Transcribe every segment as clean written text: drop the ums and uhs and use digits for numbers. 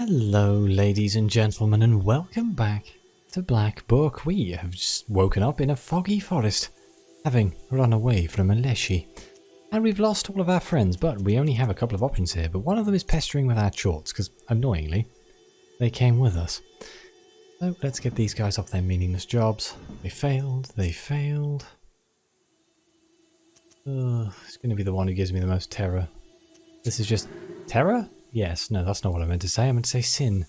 Hello, ladies and gentlemen, and welcome back to Black Book. We have just woken up in a foggy forest, having run away from a leshy. And we've lost all of our friends, but we only have a couple of options here. But one of them is pestering with our shorts, because, annoyingly, they came with us. So, let's get these guys off their meaningless jobs. They failed. It's going to be the one who gives me the most terror. This is just... terror? Yes, no, that's not what I meant to say. I meant to say sin.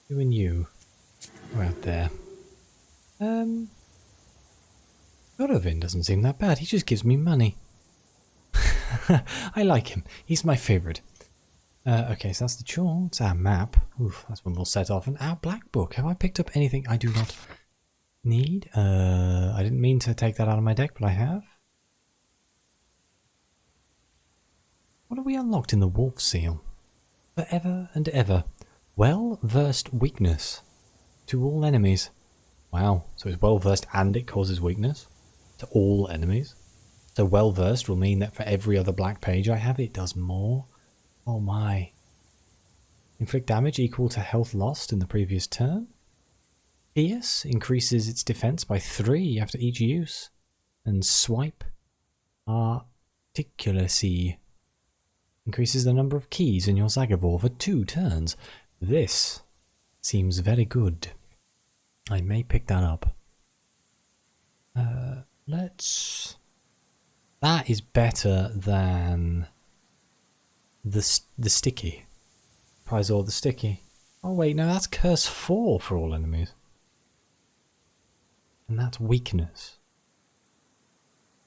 You and you. We're out there. Gorovin doesn't seem that bad. He just gives me money. I like him. He's my favourite. Okay, so that's the shorts. Our map. Oof, that's when we'll set off. And our black book. Have I picked up anything I do not need? I didn't mean to take that out of my deck, but I have. What have we unlocked in the wolf seal? Forever and ever. Well-versed weakness to all enemies. Wow, so it's well-versed and it causes weakness to all enemies. So well-versed will mean that for every other black page I have, it does more. Oh my. Inflict damage equal to health lost in the previous turn. Fierce increases its defense by 3 after each use. And swipe articulacy increases the number of keys in your Zagavor for 2 turns. This seems very good. I may pick that up. That is better than the sticky. Prize or the sticky. Oh wait, no, that's curse 4 for all enemies. And that's weakness.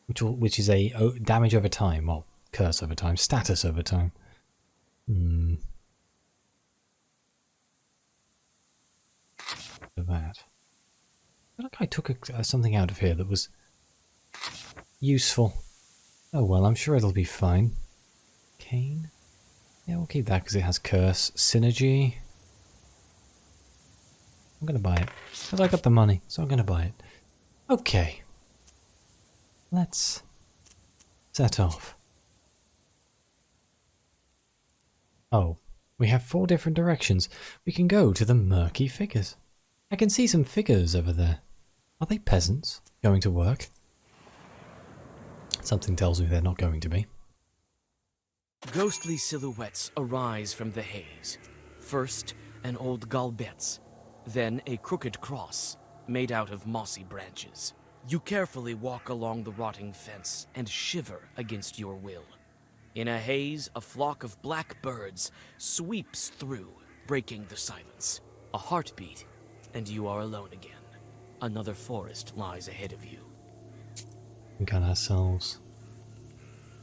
Which is a damage over time. Well, curse over time, status over time. For that. I feel like I took something out of here that was useful. Oh well, I'm sure it'll be fine. Cane? Yeah, we'll keep that because it has curse. Synergy. I'm going to buy it. Because I got the money, so I'm going to buy it. Okay. Let's set off. Oh, we have 4 different directions. We can go to the murky figures. I can see some figures over there. Are they peasants going to work? Something tells me they're not going to be. Ghostly silhouettes arise from the haze. First, an old galbetz, then a crooked cross made out of mossy branches. You carefully walk along the rotting fence and shiver against your will. In a haze, a flock of black birds sweeps through, breaking the silence. A heartbeat, and you are alone again. Another forest lies ahead of you. We got ourselves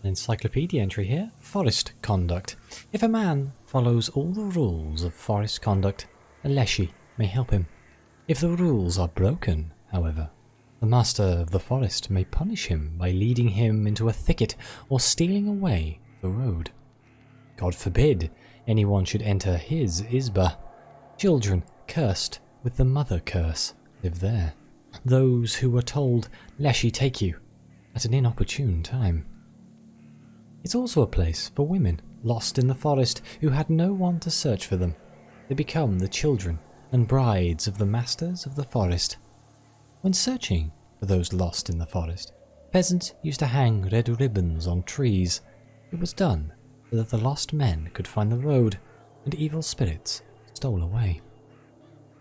an encyclopedia entry here. Forest conduct. If a man follows all the rules of forest conduct, a leshy may help him. If the rules are broken, however, the master of the forest may punish him by leading him into a thicket or stealing away the road. God forbid anyone should enter his Isba. Children cursed with the mother curse live there. Those who were told, Leshy take you, at an inopportune time. It's also a place for women lost in the forest who had no one to search for them. They become the children and brides of the masters of the forest. When searching for those lost in the forest, peasants used to hang red ribbons on trees. It was done so that the lost men could find the road and evil spirits stole away.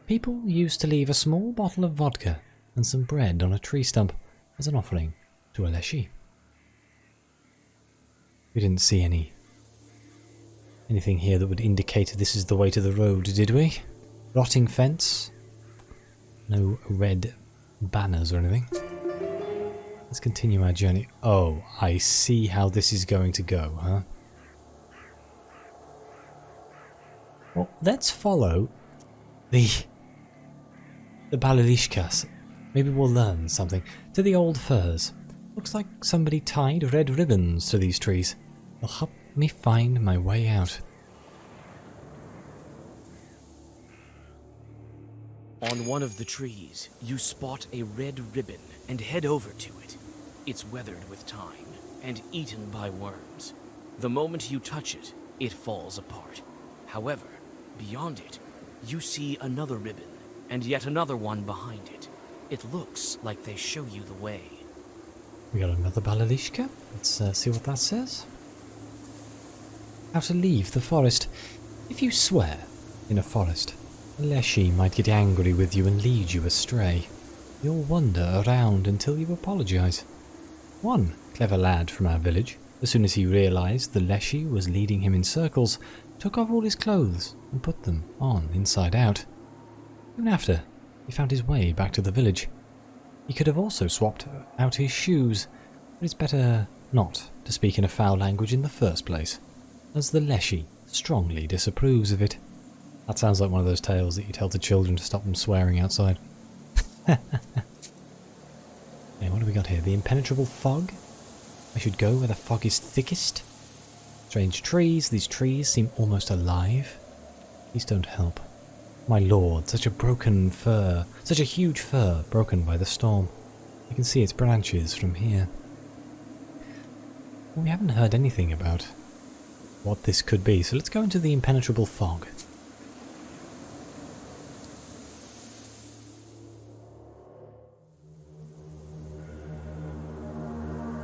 People used to leave a small bottle of vodka and some bread on a tree stump as an offering to a leshy. We didn't see anything here that would indicate this is the way to the road, did we? Rotting fence. No red banners or anything. Let's continue our journey. Oh, I see how this is going to go, huh? Well, let's follow the Balalishkas. Maybe we'll learn something. To the old firs. Looks like somebody tied red ribbons to these trees. They'll help me find my way out. On one of the trees, you spot a red ribbon and head over to it. It's weathered with time and eaten by worms. The moment you touch it, it falls apart. However, beyond it, you see another ribbon, and yet another one behind it. It looks like they show you the way. We got another balalishka. Let's see what that says. How to leave the forest. If you swear in a forest, a leshy might get angry with you and lead you astray. You'll wander around until you apologise. One clever lad from our village, as soon as he realised the leshy was leading him in circles, took off all his clothes and put them on inside out. Soon after, he found his way back to the village. He could have also swapped out his shoes, but it's better not to speak in a foul language in the first place, as the leshy strongly disapproves of it. That sounds like one of those tales that you tell to children to stop them swearing outside. Okay, what do we got here? The impenetrable fog. I should go where the fog is thickest. Strange trees. These trees seem almost alive. These don't help. My lord, such a broken fir. Such a huge fir broken by the storm. You can see its branches from here. We haven't heard anything about what this could be, so let's go into the impenetrable fog.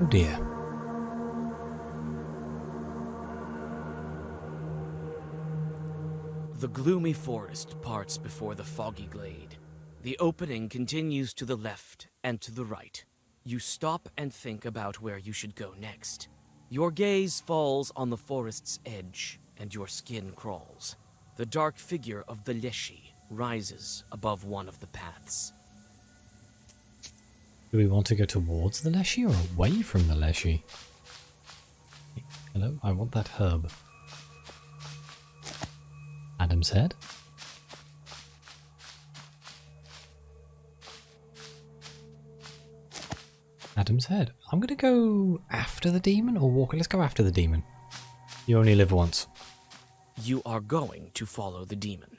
Oh dear. The gloomy forest parts before the foggy glade. The opening continues to the left and to the right. You stop and think about where you should go next. Your gaze falls on the forest's edge, and your skin crawls. The dark figure of the leshy rises above one of the paths. Do we want to go towards the leshy or away from the leshy? Hello, I want that herb. Adam's head. Adam's head. I'm going to go after the demon or walk. Let's go after the demon. You only live once. You are going to follow the demon.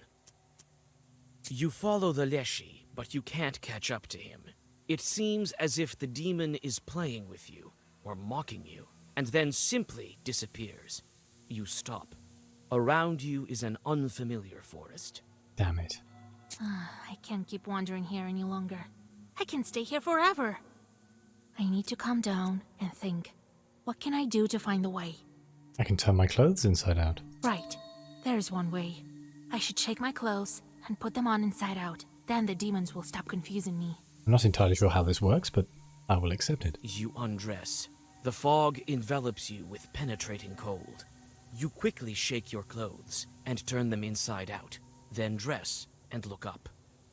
You follow the leshy, but you can't catch up to him. It seems as if the demon is playing with you, or mocking you, and then simply disappears. You stop. Around you is an unfamiliar forest. Damn it. I can't keep wandering here any longer. I can stay here forever. I need to calm down and think. What can I do to find the way? I can turn my clothes inside out. Right. There's one way. I should shake my clothes and put them on inside out. Then the demons will stop confusing me. I'm not entirely sure how this works, but I will accept it. You undress. The fog envelops you with penetrating cold. You quickly shake your clothes and turn them inside out, then dress and look up.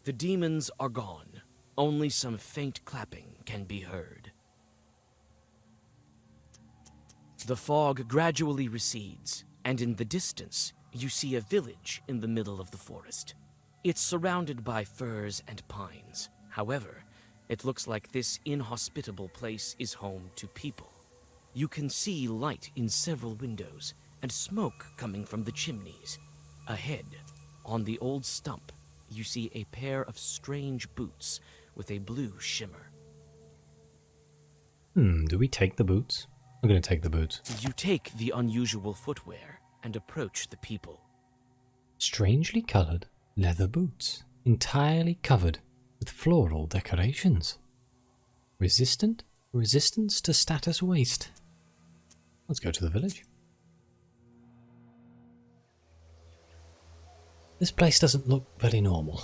The demons are gone. Only some faint clapping can be heard. The fog gradually recedes, and in the distance, you see a village in the middle of the forest. It's surrounded by firs and pines. However, it looks like this inhospitable place is home to people. You can see light in several windows and smoke coming from the chimneys. Ahead, on the old stump, you see a pair of strange boots with a blue shimmer. Do we take the boots? I'm going to take the boots. You take the unusual footwear and approach the people. Strangely coloured leather boots, entirely covered with floral decorations. Resistance to status waste. Let's go to the village. This place doesn't look very normal.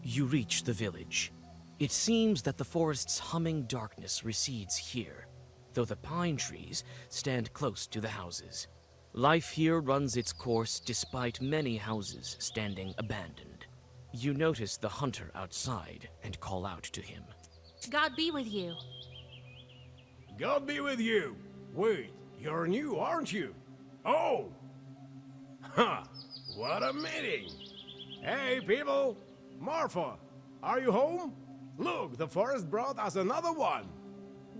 You reach the village. It seems that the forest's humming darkness recedes here, though the pine trees stand close to the houses. Life here runs its course despite many houses standing abandoned. You notice the hunter outside and call out to him. God be with you. God be with you. Wait, you're new, aren't you? Oh! Ha! What a meeting! Hey, people! Marfa, are you home? Look, the forest brought us another one.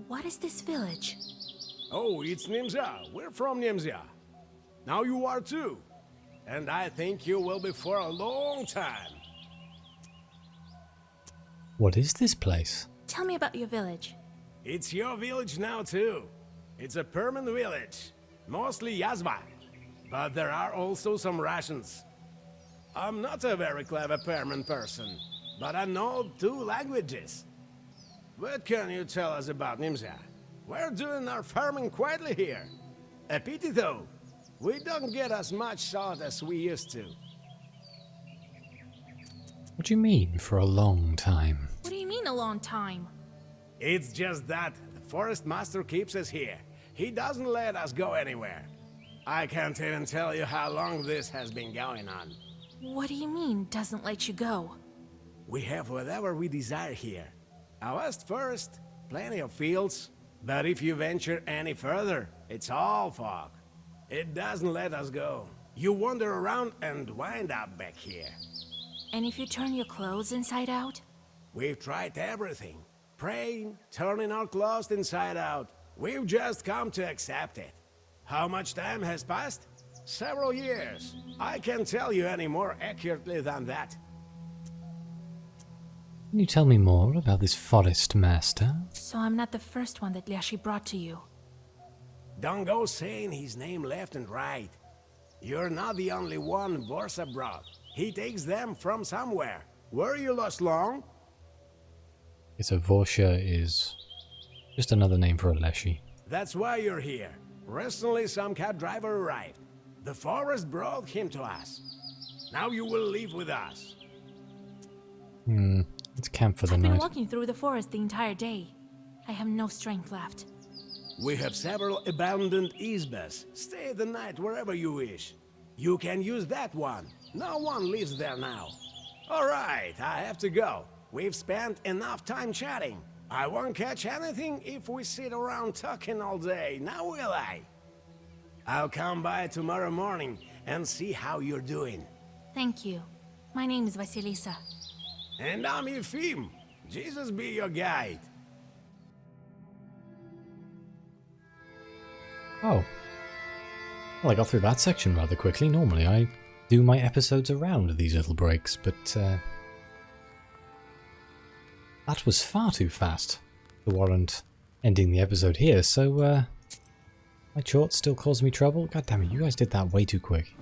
What is this village? Oh, it's Nemzya. We're from Nemzya. Now you are too. And I think you will be for a long time. What is this place? Tell me about your village. It's your village now, too. It's a permanent village, mostly Yazva. But there are also some Russians. I'm not a very clever permanent person, but I know 2 languages. What can you tell us about Nemzya? We're doing our farming quietly here. A pity though. We don't get as much salt as we used to. What do you mean, for a long time? What do you mean a long time? It's just that the forest master keeps us here. He doesn't let us go anywhere. I can't even tell you how long this has been going on. What do you mean, doesn't let you go? We have whatever we desire here. A vast forest, plenty of fields, but if you venture any further, it's all fog. It doesn't let us go. You wander around and wind up back here. And if you turn your clothes inside out? We've tried everything. Praying, turning our clothes inside out. We've just come to accept it. How much time has passed? Several years. I can't tell you any more accurately than that. Can you tell me more about this forest master? So I'm not the first one that Lyashi brought to you. Don't go saying his name left and right. You're not the only one Vorsa brought. He takes them from somewhere. Were you lost long? So Vorsha is just another name for a Leshy. That's why you're here. Recently some cab driver arrived. The forest brought him to us. Now you will live with us. Let's camp for the I've been night. walking through the forest the entire day. I have no strength left. We have several abandoned izbas. Stay the night wherever you wish. You can use that one. No one lives there now. Alright, I have to go. We've spent enough time chatting. I won't catch anything if we sit around talking all day, now will I? I'll come by tomorrow morning and see how you're doing. Thank you. My name is Vasilisa. And I'm Yefim. Jesus be your guide. Oh. Well, I got through that section rather quickly. Normally I do my episodes around these little breaks, but that was far too fast to warrant ending the episode here, so my short still caused me trouble. God damn it, you guys did that way too quick.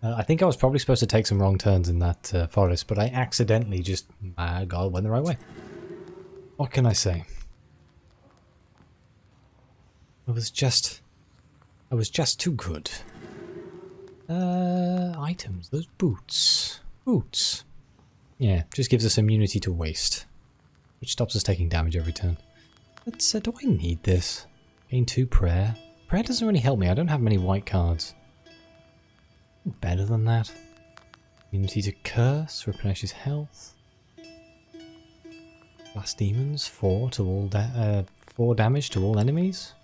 I think I was probably supposed to take some wrong turns in that forest, but I accidentally just went the right way. What can I say? I was just too good. Items, those boots. Boots. Yeah, just gives us immunity to waste, which stops us taking damage every turn. But do I need this? Gain 2 prayer. Prayer doesn't really help me. I don't have many white cards. Better than that. Immunity to curse, replenishes health. Blast demons, 4 to all 4 damage to all enemies.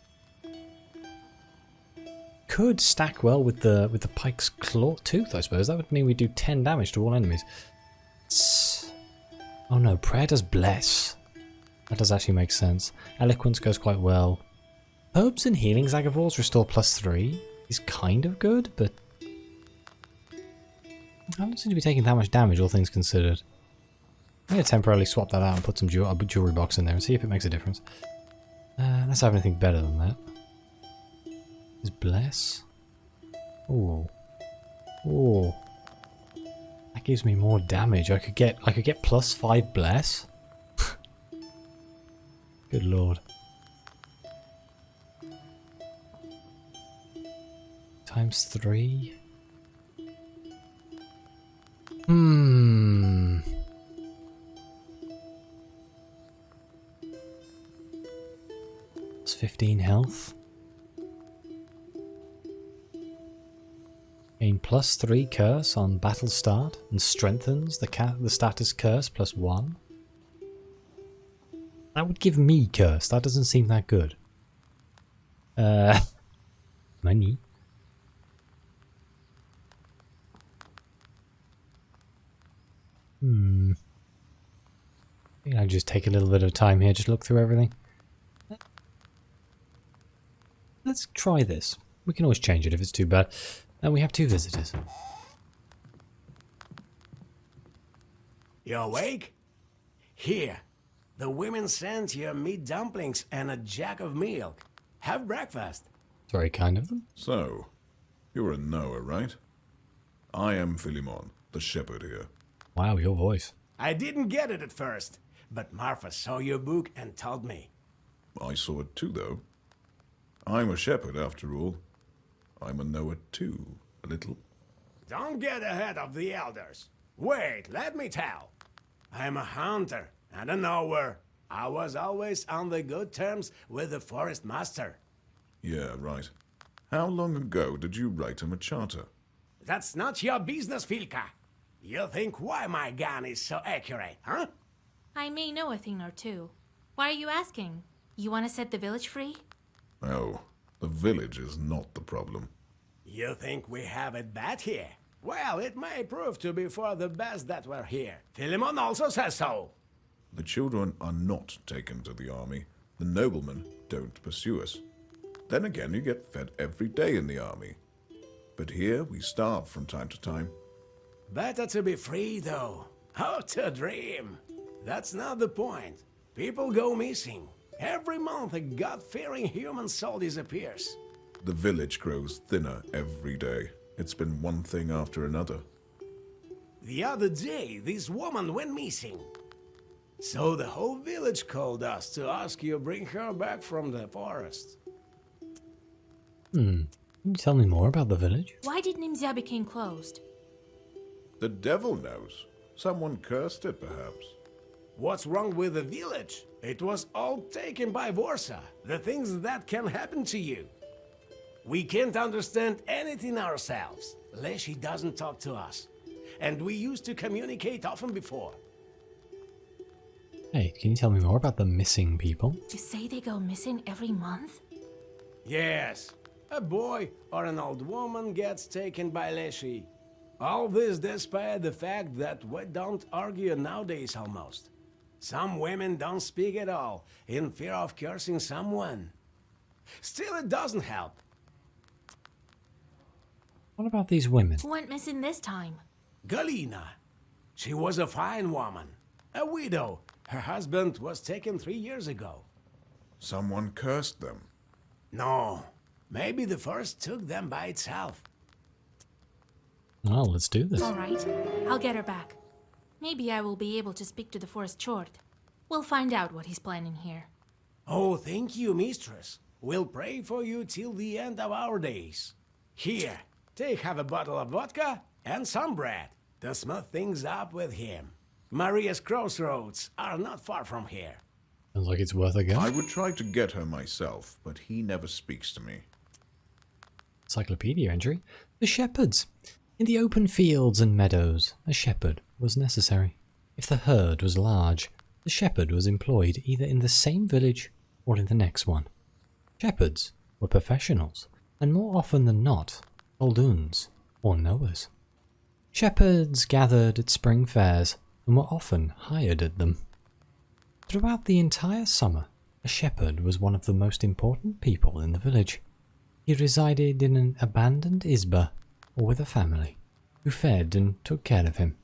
Could stack well with the pike's claw tooth, I suppose. That would mean we do 10 damage to all enemies. Oh no, prayer does bless. That does actually make sense. Eloquence goes quite well. Herbs and healing Zagavors restore +3 is kind of good, but I don't seem to be taking that much damage, all things considered. I'm going to temporarily swap that out and put some jewelry box in there and see if it makes a difference. Let's have anything better than that. Is bless? Ooh. Ooh. That gives me more damage. I could get +5 bless. Good lord. ×3. It's 15 health. Gain +3 curse on battle start and strengthens the status curse +1. That would give me curse. That doesn't seem that good. Money. I think I'll just take a little bit of time here, just look through everything. Let's try this. We can always change it if it's too bad. And we have 2 visitors. You awake? Here, the women sent you meat dumplings and a jug of milk. Have breakfast. It's very kind of them. So, you're a Noah, right? I am Philemon, the shepherd here. Wow, your voice. I didn't get it at first, but Marfa saw your book and told me. I saw it too, though. I'm a shepherd, after all. I'm a Noah too, a little. Don't get ahead of the elders. Wait, let me tell. I'm a hunter and a knower. I was always on the good terms with the forest master. Yeah, right. How long ago did you write him a charter? That's not your business, Filka. You think why my gun is so accurate, huh? I may know a thing or two. Why are you asking? You want to set the village free? Oh, the village is not the problem. You think we have it bad here? Well, it may prove to be for the best that we're here. Philemon also says so. The children are not taken to the army. The noblemen don't pursue us. Then again, you get fed every day in the army. But here, we starve from time to time. Better to be free, though. How to dream. That's not the point. People go missing. Every month a God-fearing human soul disappears. The village grows thinner every day. It's been one thing after another. The other day, this woman went missing. So the whole village called us to ask you bring her back from the forest. Can you tell me more about the village? Why did Nemzya become closed? The devil knows. Someone cursed it, perhaps. What's wrong with the village? It was all taken by Vorsa. The things that can happen to you. We can't understand anything ourselves. Leshy doesn't talk to us. And we used to communicate often before. Hey, can you tell me more about the missing people? You say they go missing every month? Yes. A boy or an old woman gets taken by Leshy. All this despite the fact that we don't argue nowadays almost. Some women don't speak at all, in fear of cursing someone. Still, it doesn't help. What about these women? Who went missing this time? Galina. She was a fine woman. A widow. Her husband was taken 3 years ago. Someone cursed them. No. Maybe the forest took them by itself. Well, let's do this. All right, I'll get her back. Maybe I will be able to speak to the forest chort. We'll find out what he's planning here. Oh, thank you, mistress. We'll pray for you till the end of our days. Here, have a bottle of vodka and some bread to smooth things up with him. Maria's crossroads are not far from here. Sounds like it's worth a go. I would try to get her myself, but he never speaks to me. Encyclopedia entry. The shepherds. In the open fields and meadows, a shepherd was necessary. If the herd was large, the shepherd was employed either in the same village or in the next one. Shepherds were professionals, and more often than not, Olduns or knowers. Shepherds gathered at spring fairs and were often hired at them. Throughout the entire summer, a shepherd was one of the most important people in the village. He resided in an abandoned izba or with a family, who fed and took care of him.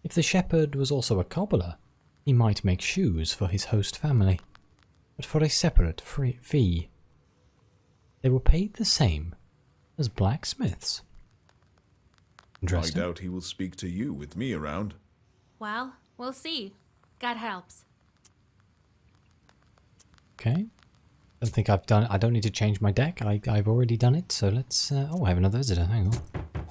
If the shepherd was also a cobbler, he might make shoes for his host family, but for a separate fee. They were paid the same as blacksmiths. Interesting. I doubt he will speak to you with me around. Well, we'll see. God helps. Okay. I don't need to change my deck. I've already done it, so let's... oh, I have another visitor. Hang on.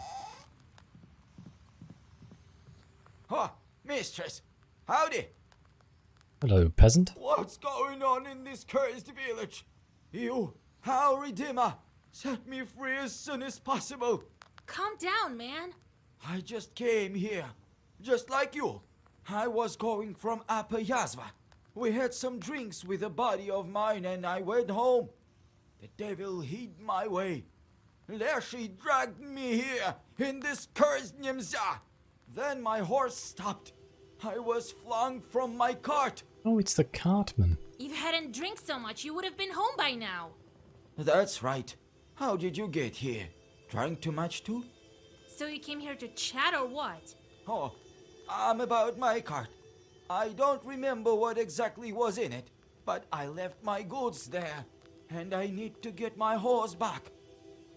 Oh, mistress. Howdy. Hello, peasant. What's going on in this cursed village? You, our Redeemer, set me free as soon as possible. Calm down, man. I just came here, just like you. I was going from Apayazva. We had some drinks with a buddy of mine and I went home. The devil hid my way. Leshy dragged me here in this cursed Nemzya. Then my horse stopped. I was flung from my cart. Oh, it's the cartman. If you hadn't drank so much, you would have been home by now. That's right. How did you get here? Drank too much too? So you came here to chat or what? Oh, I'm about my cart. I don't remember what exactly was in it, but I left my goods there, and I need to get my horse back.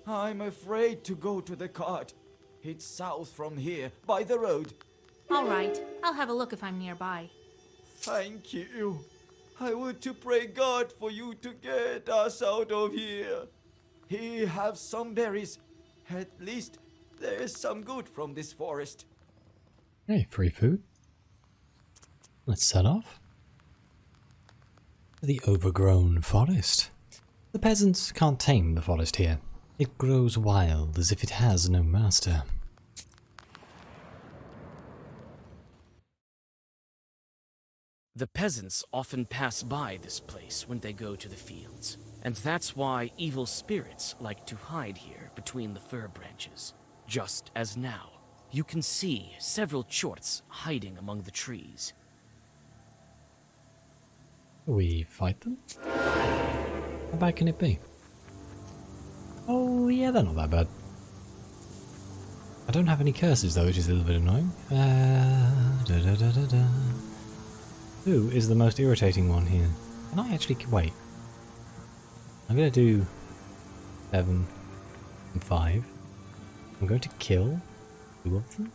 I'm afraid to go to the cart. It's south from here, by the road. All right, I'll have a look if I'm nearby. Thank you. I want to pray God for you to get us out of here. He have some berries. At least there's some good from this forest. Hey, free food. Let's set off. The overgrown forest. The peasants can't tame the forest here. It grows wild as if it has no master. The peasants often pass by this place when they go to the fields, and that's why evil spirits like to hide here between the fir branches. Just as now, you can see several chorts hiding among the trees. We fight them? How bad can it be? Oh yeah, they're not that bad. I don't have any curses though, which is a little bit annoying. Who is the most irritating one here? Can I actually wait? I'm going to do 7 and 5. I'm going to kill 2 of them.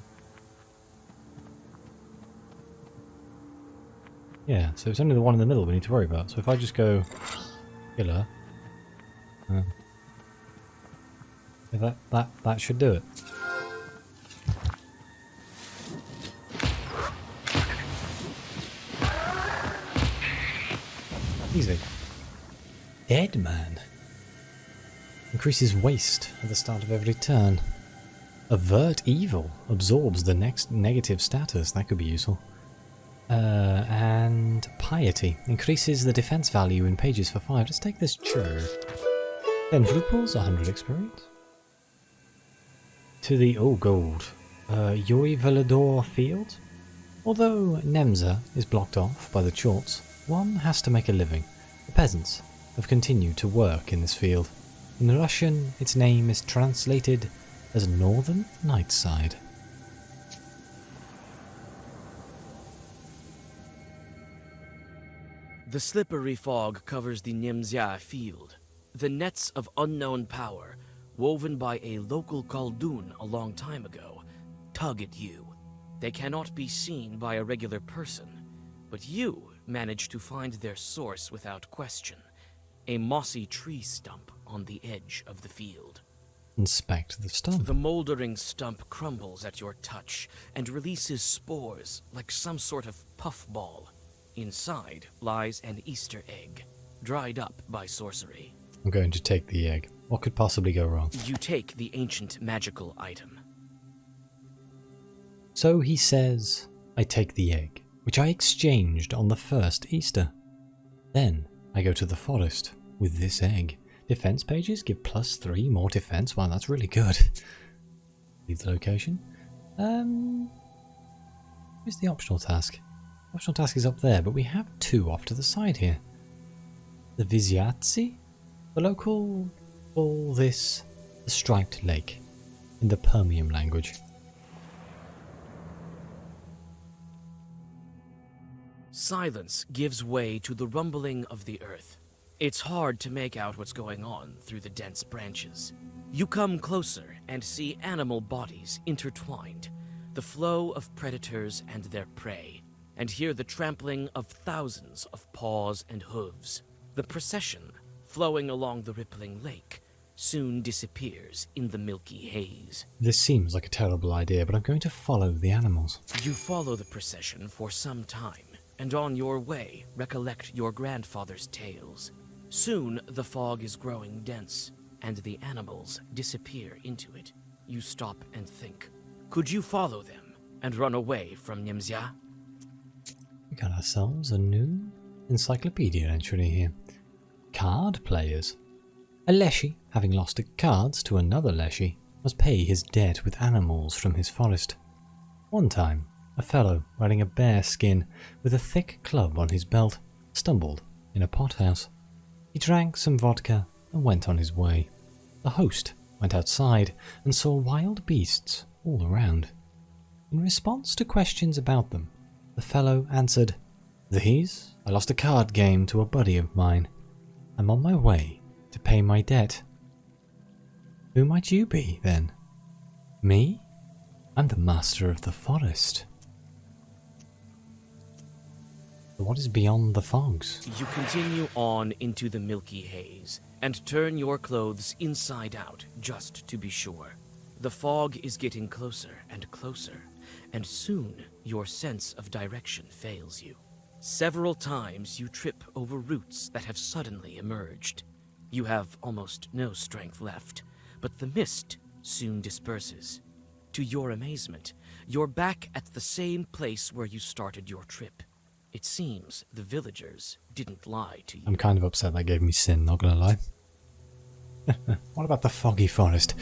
Yeah, so it's only the one in the middle we need to worry about. So if I just go killer, that should do it. Easy. Dead man. Increases waste at the start of every turn. Avert evil. Absorbs the next negative status. That could be useful. And piety. Increases the defense value in pages for 5. Let's take this church. 10 ruples, 100 experience. To the, gold. Yoi Velador field. Although Nemzya is blocked off by the chorts, one has to make a living. The peasants have continued to work in this field. In Russian, its name is translated as Northern Nightside. The slippery fog covers the Nemzya field. The nets of unknown power, woven by a local Khaldun a long time ago, tug at you. They cannot be seen by a regular person, but you manage to find their source without question. A mossy tree stump on the edge of the field. Inspect the stump. The moldering stump crumbles at your touch and releases spores like some sort of puffball. Inside lies an Easter egg, dried up by sorcery. I'm going to take the egg. What could possibly go wrong? You take the ancient magical item. So he says, I take the egg, which I exchanged on the first Easter. Then I go to the forest with this egg. Defense pages give +3 more defense. Wow, that's really good. Leave the location. Where's the optional task? Optional task is up there, but we have 2 off to the side here. The Viziatsi? The local call this the Striped Lake in the Permian language. Silence gives way to the rumbling of the earth. It's hard to make out what's going on through the dense branches. You come closer and see animal bodies intertwined, the flow of predators and their prey, and hear the trampling of thousands of paws and hooves. The procession, flowing along the rippling lake, soon disappears in the milky haze. This seems like a terrible idea, but I'm going to follow the animals. You follow the procession for some time, and on your way recollect your grandfather's tales. Soon the fog is growing dense, and the animals disappear into it. You stop and think. Could you follow them and run away from Nemzya? We got ourselves a new encyclopedia entry here. Card players. A Leshy, having lost cards to another Leshy, must pay his debt with animals from his forest. One time, a fellow wearing a bear skin with a thick club on his belt stumbled in a pothouse. He drank some vodka and went on his way. The host went outside and saw wild beasts all around. In response to questions about them, the The fellow answered, "These? I lost a card game to a buddy of mine. I'm on my way to pay my debt." "Who might you be, then?" "Me? I'm the master of the forest." What is beyond the fogs? You continue on into the milky haze and turn your clothes inside out just to be sure. The fog is getting closer and closer, and soon your sense of direction fails you. Several times you trip over roots that have suddenly emerged. You have almost no strength left, but the mist soon disperses. To your amazement, you're back at the same place where you started your trip. It seems the villagers didn't lie to you. I'm kind of upset that gave me sin, not gonna lie. What about the foggy forest?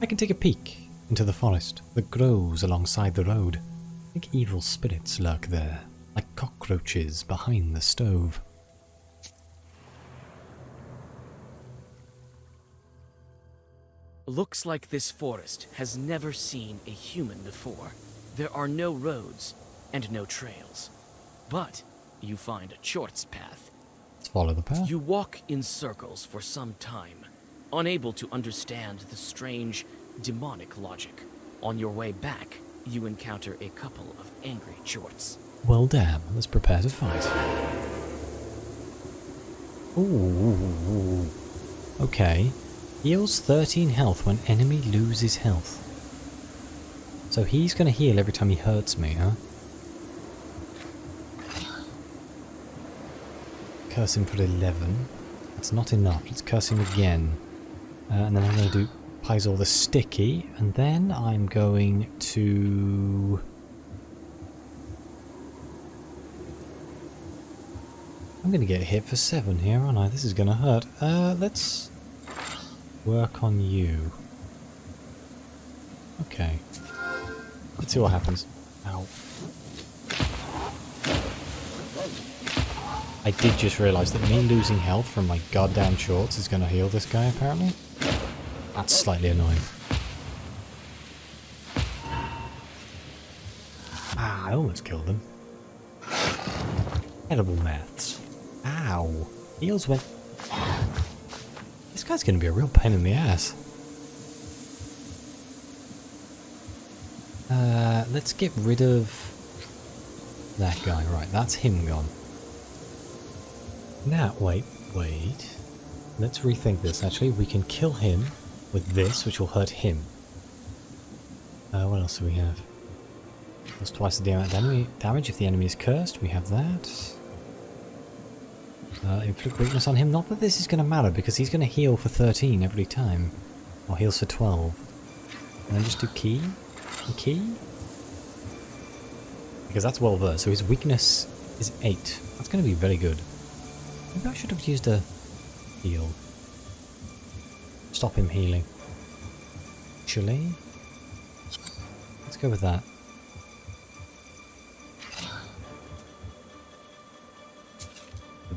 I can take a peek into the forest that grows alongside the road. I think evil spirits lurk there, like cockroaches behind the stove. Looks like this forest has never seen a human before. There are no roads and no trails. But you find a short's path. Let's follow the path. You walk in circles for some time, unable to understand the strange, demonic logic. On your way back, you encounter a couple of angry jorts. Well, damn, let's prepare to fight. Ooh. Okay. Heals 13 health when enemy loses health. So he's gonna heal every time he hurts me, huh? Curse him for 11. That's not enough. Let's curse him again. And then I'm going to do Paizo the Sticky. And then I'm going to... I'm going to get hit for 7 here, aren't I? This is going to hurt. Let's work on you. Okay. Let's see what happens. Ow. I did just realise that me losing health from my goddamn shorts is going to heal this guy, apparently. That's slightly annoying. Ah, I almost killed him. Terrible maths. Ow. Heals went... This guy's going to be a real pain in the ass. Let's get rid of that guy. Right, that's him gone. Now, wait. Let's rethink this, actually. We can kill him with this, which will hurt him. What else do we have? That's twice the damage if the enemy is cursed. We have that. Inflict weakness on him. Not that this is going to matter, because he's going to heal for 13 every time. Or heals for 12. And then just do key. And key. Because that's well versed. So his weakness is 8. That's going to be very good. Maybe I should have used a heal. Stop him healing. Actually, let's go with that.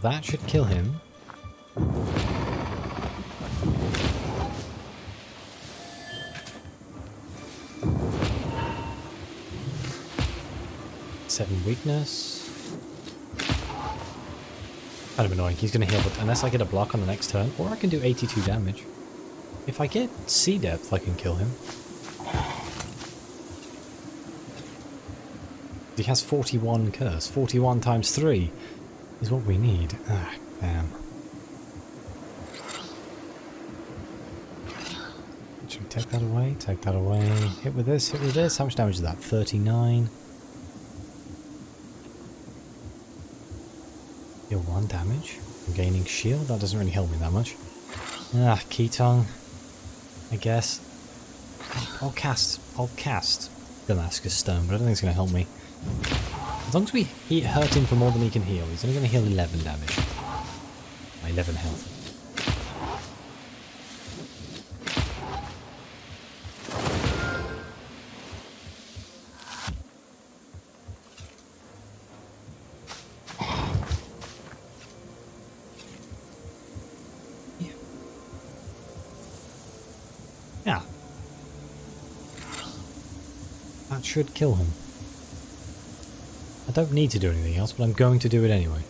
That should kill him. Seven weakness. Kind of annoying. He's going to heal, but unless I get a block on the next turn, or I can do 82 damage. If I get sea depth, I can kill him. He has 41 curse. 41 times 3 is what we need. Ah, damn. Should we take that away? Take that away. Hit with this, hit with this. How much damage is that? 39. Deal 1 damage. I'm gaining shield. That doesn't really help me that much. Ah, Ketong. I guess. I'll cast Damascus Stone, but I don't think it's going to help me. As long as we hurt him for more than he can heal, he's only going to heal 11 damage. 11 health. Yeah. That should kill him. I don't need to do anything else, but I'm going to do it anyway.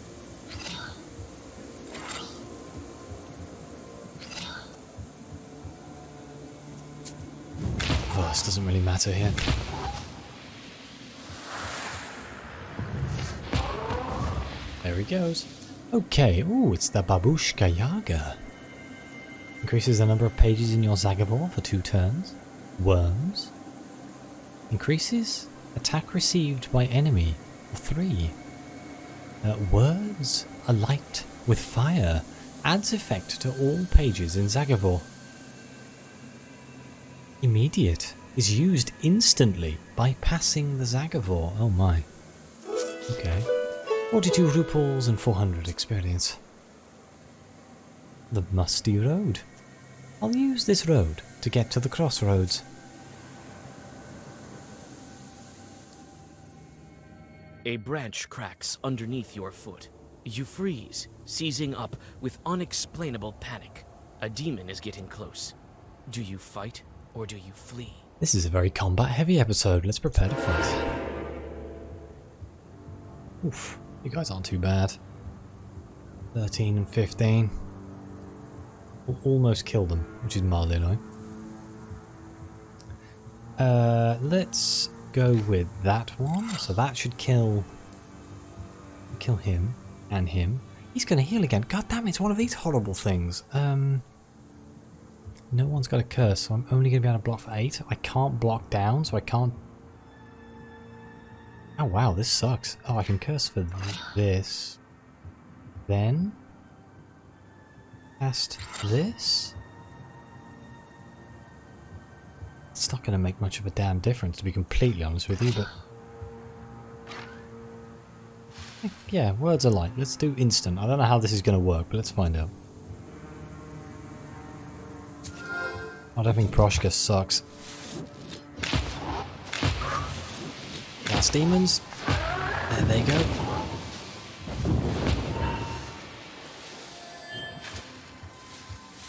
Verse doesn't really matter here. There he goes. Okay, ooh, it's the Babushka Yaga. Increases the number of pages in your Zagabor for 2 turns. Worms. Increases attack received by enemy for 3. Words alight with fire. Adds effect to all pages in Zagabor. Immediate is used instantly by passing the Zagabor. Oh my. Okay. 42 ruples and 400 experience. The musty road. I'll use this road to get to the crossroads. A branch cracks underneath your foot. You freeze, seizing up with unexplainable panic. A demon is getting close. Do you fight or do you flee? This is a very combat-heavy episode. Let's prepare to fight. Oof, you guys aren't too bad. 13 and 15. We'll almost kill them, which is mildly annoying. Let's go with that one. So that should kill him and him. He's going to heal again. God damn it, it's one of these horrible things. No one's got a curse, so I'm only going to be able to block for 8. I can't block down, so I can't... Oh wow, this sucks. Oh, I can curse for this. Then... cast this? It's not going to make much of a damn difference, to be completely honest with you, but... yeah, words are light. Let's do instant. I don't know how this is going to work, but let's find out. I don't think Proshka sucks. Last demons. There they go.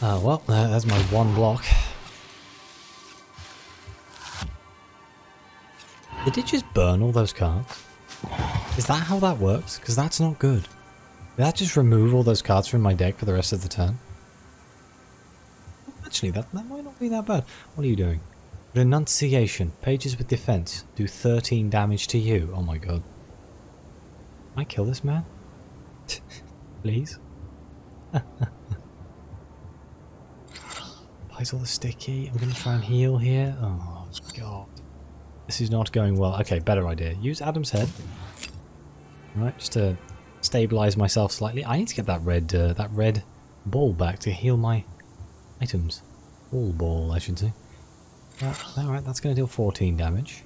Oh well, there's my one block. Did it just burn all those cards? Is that how that works? Because that's not good. Did that just remove all those cards from my deck for the rest of the turn? Actually, that might not be that bad. What are you doing? Renunciation. Pages with defense. Do 13 damage to you. Oh my god. Can I kill this man? Please? Buys all the sticky. I'm going to try and heal here. Oh god. This is not going well. Okay, better idea. Use Adam's head. Right, just to stabilize myself slightly. I need to get that red ball back to heal my items. Ball, I should say. Alright, that's going to deal 14 damage.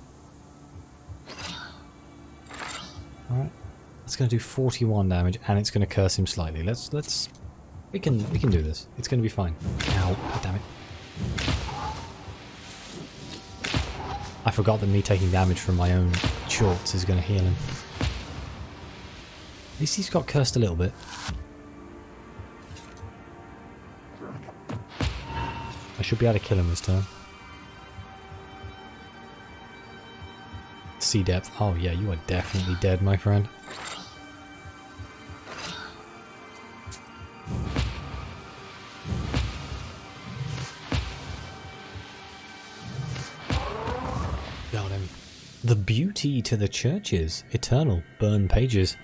Alright, that's going to do 41 damage, and it's going to curse him slightly. We can do this. It's going to be fine. Ow, god damn it. I forgot that me taking damage from my own shorts is going to heal him. At least he's got cursed a little bit. I should be able to kill him this turn. Sea depth. Oh yeah, you are definitely dead, my friend. Got him. The beauty to the churches. Eternal. Burn pages.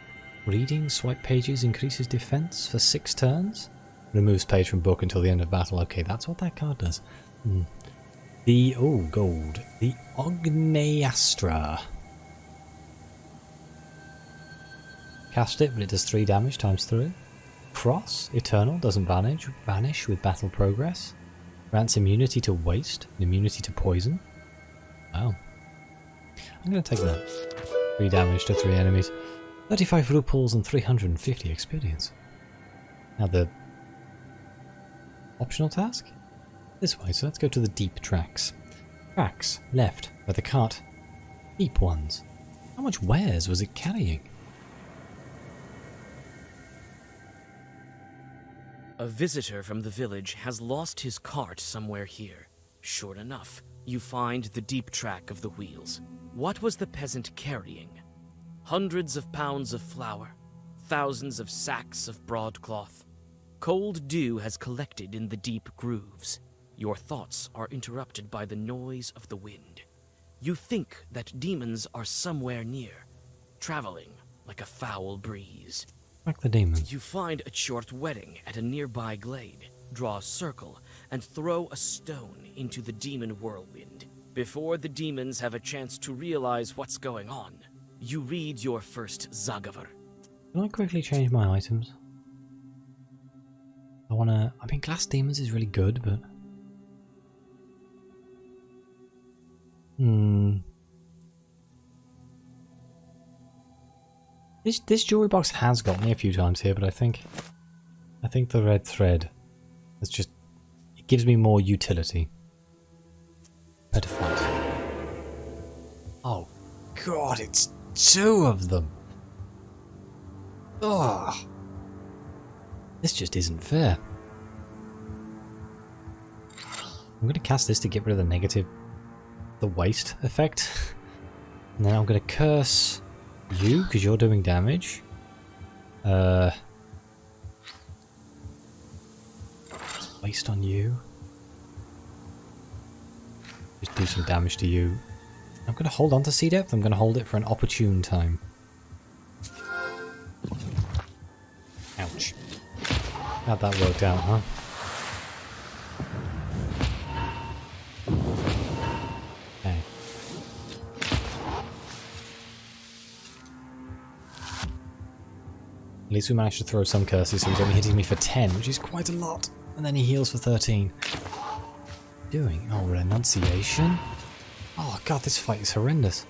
Reading, swipe pages, increases defense for 6 turns. Removes page from book until the end of battle. Okay, that's what that card does. The, gold. The Ogneastra. Cast it, but it does 3 damage times 3. Cross, eternal, doesn't vanish with battle progress. Grants immunity to waste and immunity to poison. Wow. I'm going to take that. 3 damage to 3 enemies. 35 ruples and 350 experience. Now the optional task? This way, so let's go to the deep tracks. Tracks, left, where the cart. Deep ones. How much wares was it carrying? A visitor from the village has lost his cart somewhere here. Sure enough, you find the deep track of the wheels. What was the peasant carrying? Hundreds of pounds of flour, thousands of sacks of broadcloth. Cold dew has collected in the deep grooves. Your thoughts are interrupted by the noise of the wind. You think that demons are somewhere near, traveling like a foul breeze. Like the demons. You find a short wedding at a nearby glade, draw a circle, and throw a stone into the demon whirlwind. Before the demons have a chance to realize what's going on, you read your first Zagavr. Can I quickly change my items? I mean, Glass Demons is really good, but... This jewelry box has got me a few times here, but I think the red thread is just... It gives me more utility. Better fight. Oh, God, it's 2 of them! Ugh. This just isn't fair. I'm going to cast this to get rid of the waste effect. And then I'm going to curse you, because you're doing damage. Waste on you. Just do some damage to you. I'm going to hold on to Sea Depth. I'm going to hold it for an opportune time. Ouch. How'd that worked out, huh? Okay. At least we managed to throw some curses, so he's only hitting me for 10, which is quite a lot. And then he heals for 13. Doing? Oh, renunciation? Oh god, this fight is horrendous.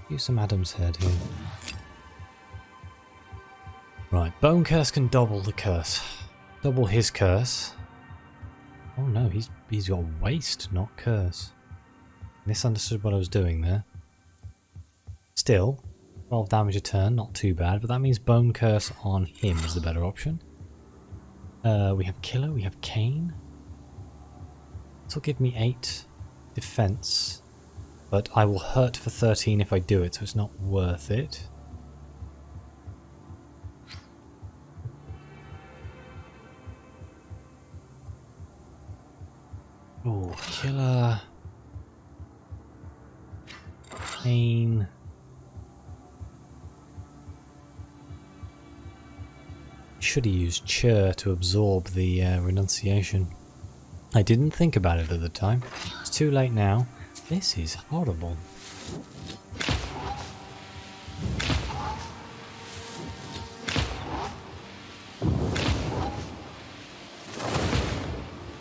Use some Adam's head here. Right, Bone Curse can double the curse. Double his curse. Oh no, he's got waste, not curse. Misunderstood what I was doing there. Still, 12 damage a turn, not too bad, but that means Bone Curse on him is the better option. We have Killer, we have Cane. This will give me 8 defense, but I will hurt for 13 if I do it, so it's not worth it. Oh, Killer. Cane. Should have used Chur to absorb the renunciation. I didn't think about it at the time. It's too late now. This is horrible.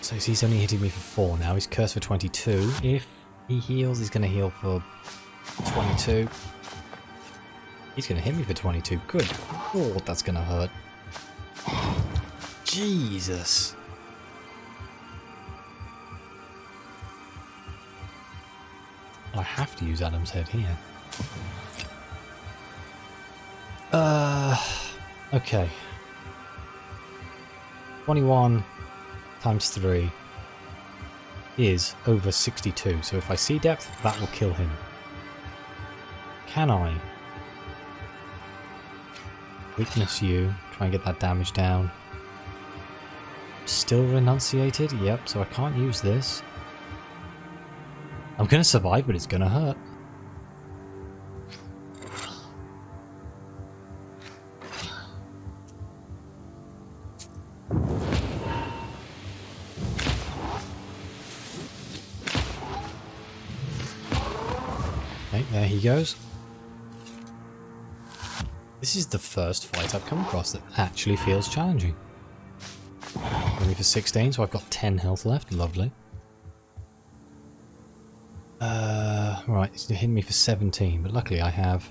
So he's only hitting me for 4 now. He's cursed for 22. If he heals, he's going to heal for 22. He's going to hit me for 22. Good lord, that's going to hurt. Jesus. I have to use Adam's head here. Okay. 21 times 3 is over 62, so if I see depth, that will kill him. Can I weakness you, try and get that damage down? Still renunciated? Yep, so I can't use this. I'm gonna survive, but it's gonna hurt. Okay, there he goes. This is the first fight I've come across that actually feels challenging. Only for 16, so I've got 10 health left. Lovely. Right, it's hitting me for 17, but luckily I have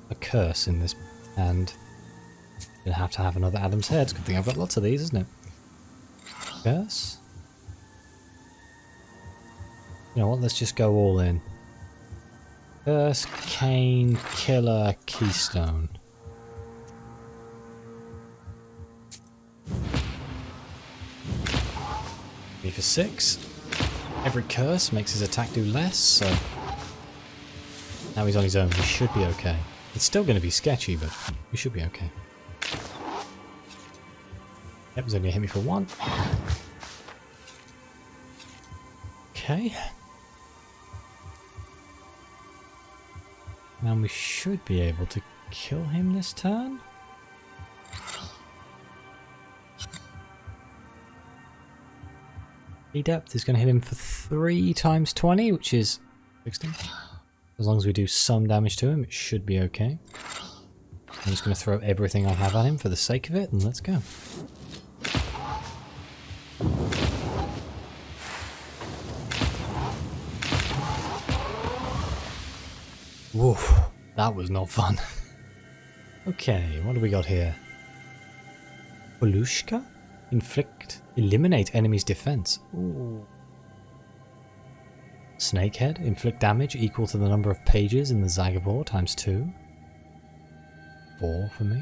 a curse in this hand. Gonna have to have another Adam's head. Good thing I've got lots of these, isn't it? Curse? You know what, let's just go all in. Curse, Cane, Killer, Keystone. for 6. Every curse makes his attack do less, so now he's on his own. We should be okay. It's still going to be sketchy, but we should be okay. Yep, he's only going to hit me for 1. Okay. And we should be able to kill him this turn. Depth is going to hit him for 3 times 20, which is 16. As long as we do some damage to him, it should be okay. I'm just going to throw everything I have at him for the sake of it, and let's go. Woof, that was not fun. Okay, what do we got here? Polushka? Eliminate enemy's defense. Ooh. Snakehead, inflict damage equal to the number of pages in the Zagabor times 2. 4 for me.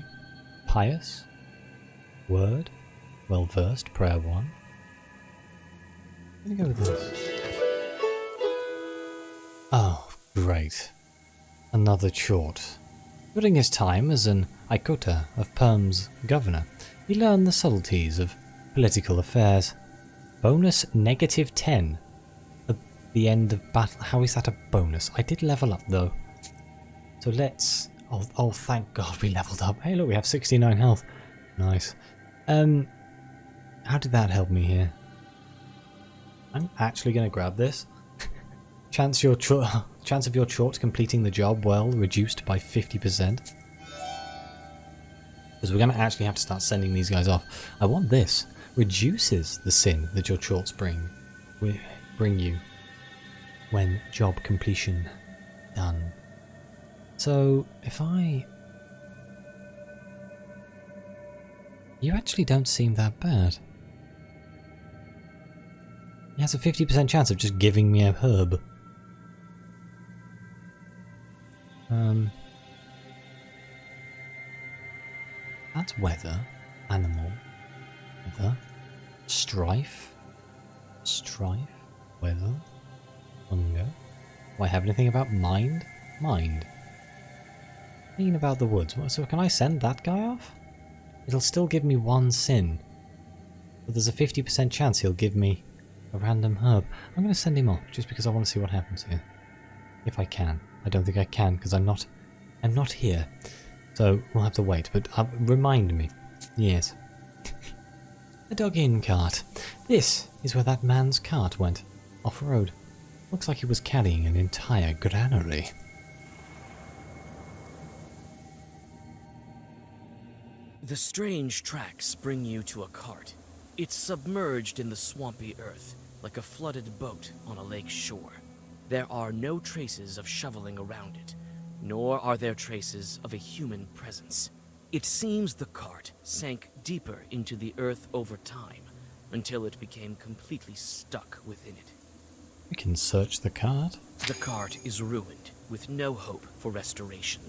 Pious. Word. Well versed, prayer 1. I'm gonna go with this. Oh, great. Another chort. During his time as an Aikota of Perm's governor, he learned the subtleties of political affairs. Bonus -10 at the end of battle. How is that a bonus? I did level up though. So let's... Oh, thank God we leveled up. Hey look, we have 69 health. Nice. How did that help me here? I'm actually going to grab this. Chance of your chort completing the job well reduced by 50%. Because we're going to actually have to start sending these guys off. I want this. Reduces the sin that your chorts bring you when job completion done. So if I... You actually don't seem that bad. He has a 50% chance of just giving me a herb. That's weather, animal, weather, strife, weather, hunger. Do I have anything about mind? Mind. Thinking about the woods. So can I send that guy off? It'll still give me 1 sin. But there's a 50% chance he'll give me a random herb. I'm going to send him off just because I want to see what happens here. If I can. I don't think I can because I'm not here. So we'll have to wait. But remind me. Yes. A dog-in cart. This is where that man's cart went. Off-road. Looks like he was carrying an entire granary. The strange tracks bring you to a cart. It's submerged in the swampy earth, like a flooded boat on a lake shore. There are no traces of shoveling around it, nor are there traces of a human presence. It seems the cart sank deeper into the earth over time, until it became completely stuck within it. We can search the cart. The cart is ruined, with no hope for restoration.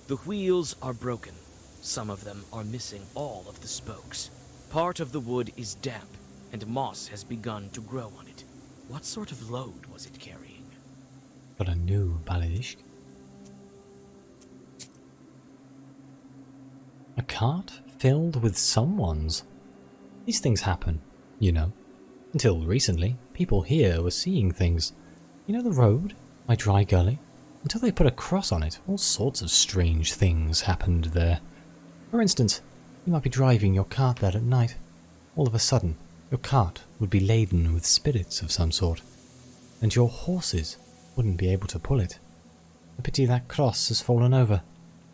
The wheels are broken. Some of them are missing all of the spokes. Part of the wood is damp, and moss has begun to grow on it. What sort of load was it carrying? Got a new Baladish. A cart filled with someone's. These things happen, you know. Until recently, people here were seeing things. You know the road? My dry gully? Until they put a cross on it, all sorts of strange things happened there. For instance, you might be driving your cart there at night. All of a sudden, your cart would be laden with spirits of some sort, and your horses wouldn't be able to pull it. A pity that cross has fallen over.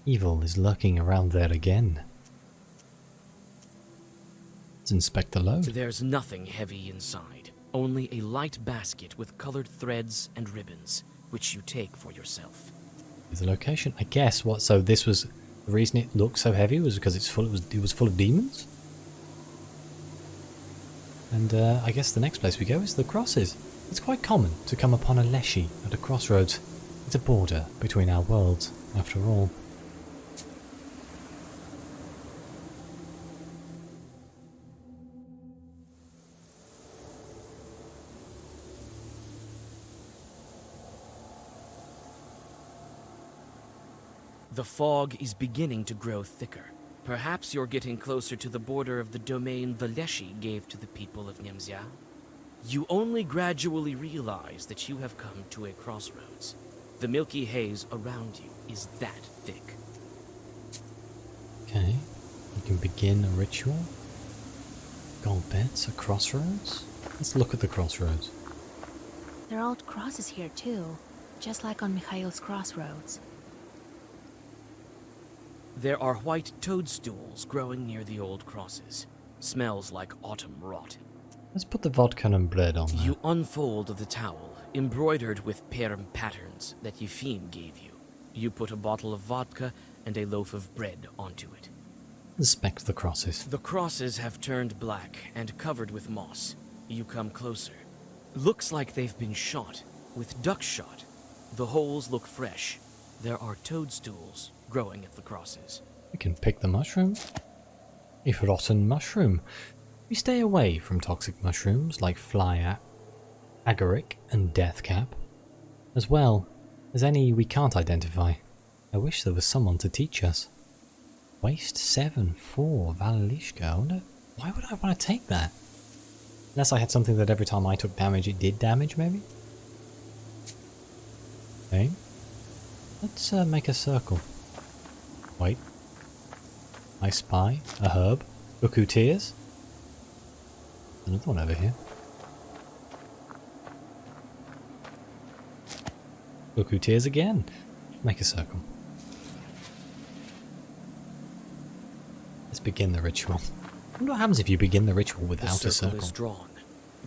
Evil is lurking around there again. Let's inspect the load. There's nothing heavy inside, only a light basket with colored threads and ribbons, which you take for yourself. The location, I guess. What? So this was the reason it looked so heavy was because it was full of demons. And I guess the next place we go is the crosses. It's quite common to come upon a Leshy at a crossroads. It's a border between our worlds, after all. The fog is beginning to grow thicker. Perhaps you're getting closer to the border of the domain Valeshi gave to the people of Nemzya. You only gradually realize that you have come to a crossroads. The milky haze around you is that thick. Okay. You can begin a ritual. Golbets, a crossroads? Let's look at the crossroads. There are old crosses here too, just like on Mikhail's crossroads. There are white toadstools growing near the old crosses. Smells like autumn rot. Let's put the vodka and bread on there. You unfold the towel, embroidered with Perm patterns that Yefim gave you. You put a bottle of vodka and a loaf of bread onto it. Inspect the crosses. The crosses have turned black and covered with moss. You come closer. Looks like they've been shot, with duck shot. The holes look fresh. There are toadstools growing at the crosses. We can pick the mushroom. A rotten mushroom. We stay away from toxic mushrooms like fly agaric and deathcap, as well as any we can't identify. I wish there was someone to teach us. Waste 7 for Valishka. I wonder, why would I want to take that? Unless I had something that every time I took damage it did damage, maybe? Okay. Let's make a circle. Wait. I spy a herb. Uku tears. Another one over here. Uku tears again. Make a circle. Let's begin the ritual. I wonder what happens if you begin the ritual without The a circle circle. is drawn.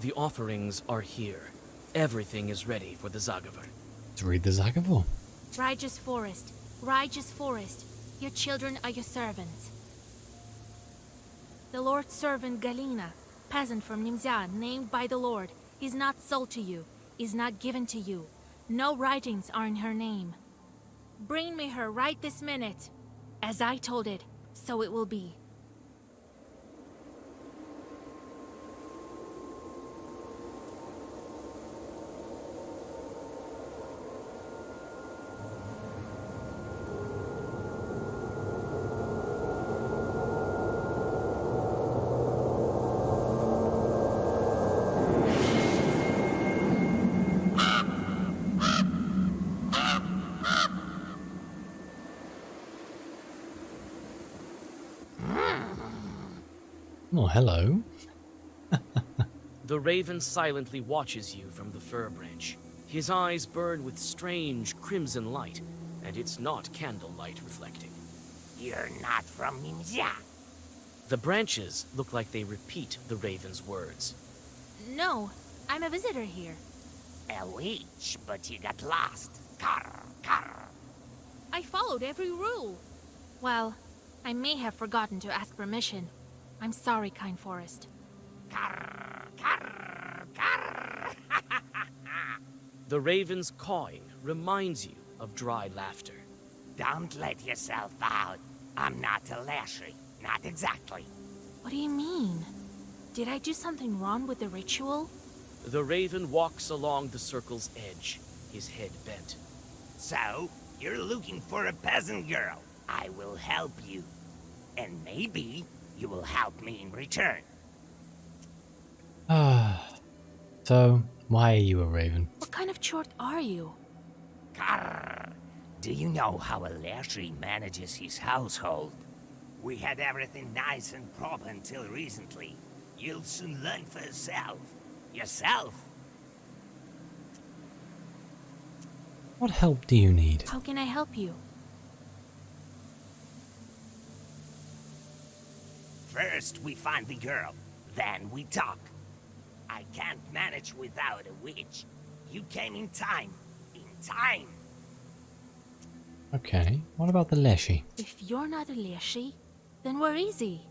The offerings are here. Everything is ready for the Zagavar. Let's read the Zagavor. Righteous forest, righteous forest, your children are your servants. The Lord's servant Galina, peasant from Nemzya, named by the Lord, is not sold to you, is not given to you. No writings are in her name. Bring me her right this minute. As I told it, so it will be. Oh, hello. The raven silently watches you from the fir branch. His eyes burn with strange crimson light, and it's not candlelight reflecting. You're not from Nemzya. The branches look like they repeat the raven's words. No, I'm a visitor here. A witch, but you got lost. Carr, carr. I followed every rule. Well, I may have forgotten to ask permission. I'm sorry, Kind Forest. Carr, carr, carr. The raven's cawing reminds you of dry laughter. Don't let yourself out. I'm not a lashy. Not exactly. What do you mean? Did I do something wrong with the ritual? The raven walks along the circle's edge, his head bent. So, you're looking for a peasant girl. I will help you. And maybe you will help me in return. So, why are you a raven? What kind of chort are you? Carr. Do you know how a lashy manages his household? We had everything nice and proper until recently. You'll soon learn for yourself. Yourself? What help do you need? How can I help you? First, we find the girl. Then we talk. I can't manage without a witch. You came in time. In time. Okay, what about the Leshy? If you're not a Leshy, then we're easy.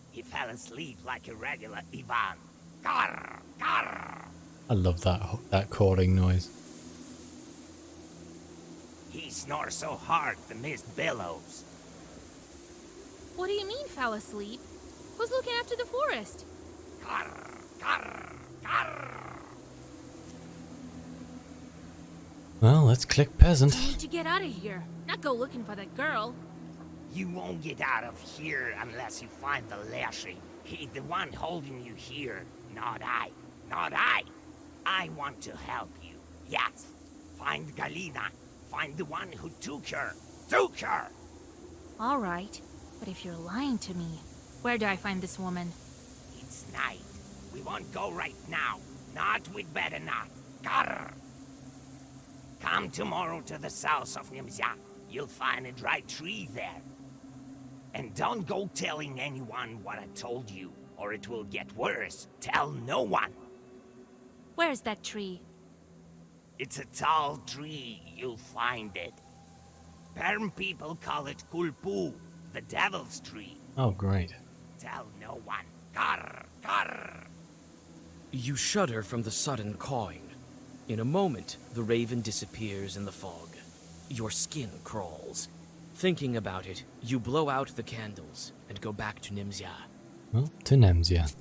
He fell asleep like a regular Ivan. Carr, carr. I love that cawing noise. He snores so hard the mist billows. What do you mean, fell asleep? Who's looking after the forest? Carr, carr, carr. Well, let's click peasant. We need to get out of here. Now not go looking for that girl. You won't get out of here unless you find the Lashley. He's the one holding you here, not I. Not I. I want to help you. Yes. Find Galina. Find the one who took her. Took her! All right, but if you're lying to me, where do I find this woman? It's night. We won't go right now. Not with better not. Grr. Come tomorrow to the south of Nemzya. You'll find a dry tree there. And don't go telling anyone what I told you, or it will get worse. Tell no one. Where's that tree? It's a tall tree. You'll find it. Perm people call it Kulpu, the devil's tree. Oh, great. Tell no one. Grr, grr. You shudder from the sudden cawing. In a moment, the raven disappears in the fog. Your skin crawls. Thinking about it, you blow out the candles and go back to Nemzya. Well, to Nemzya.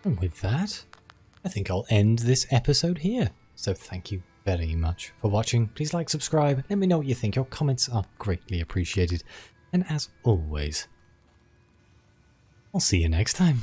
And with that, I think I'll end this episode here. So thank you very much for watching. Please like, subscribe, let me know what you think. Your comments are greatly appreciated. And as always, I'll see you next time.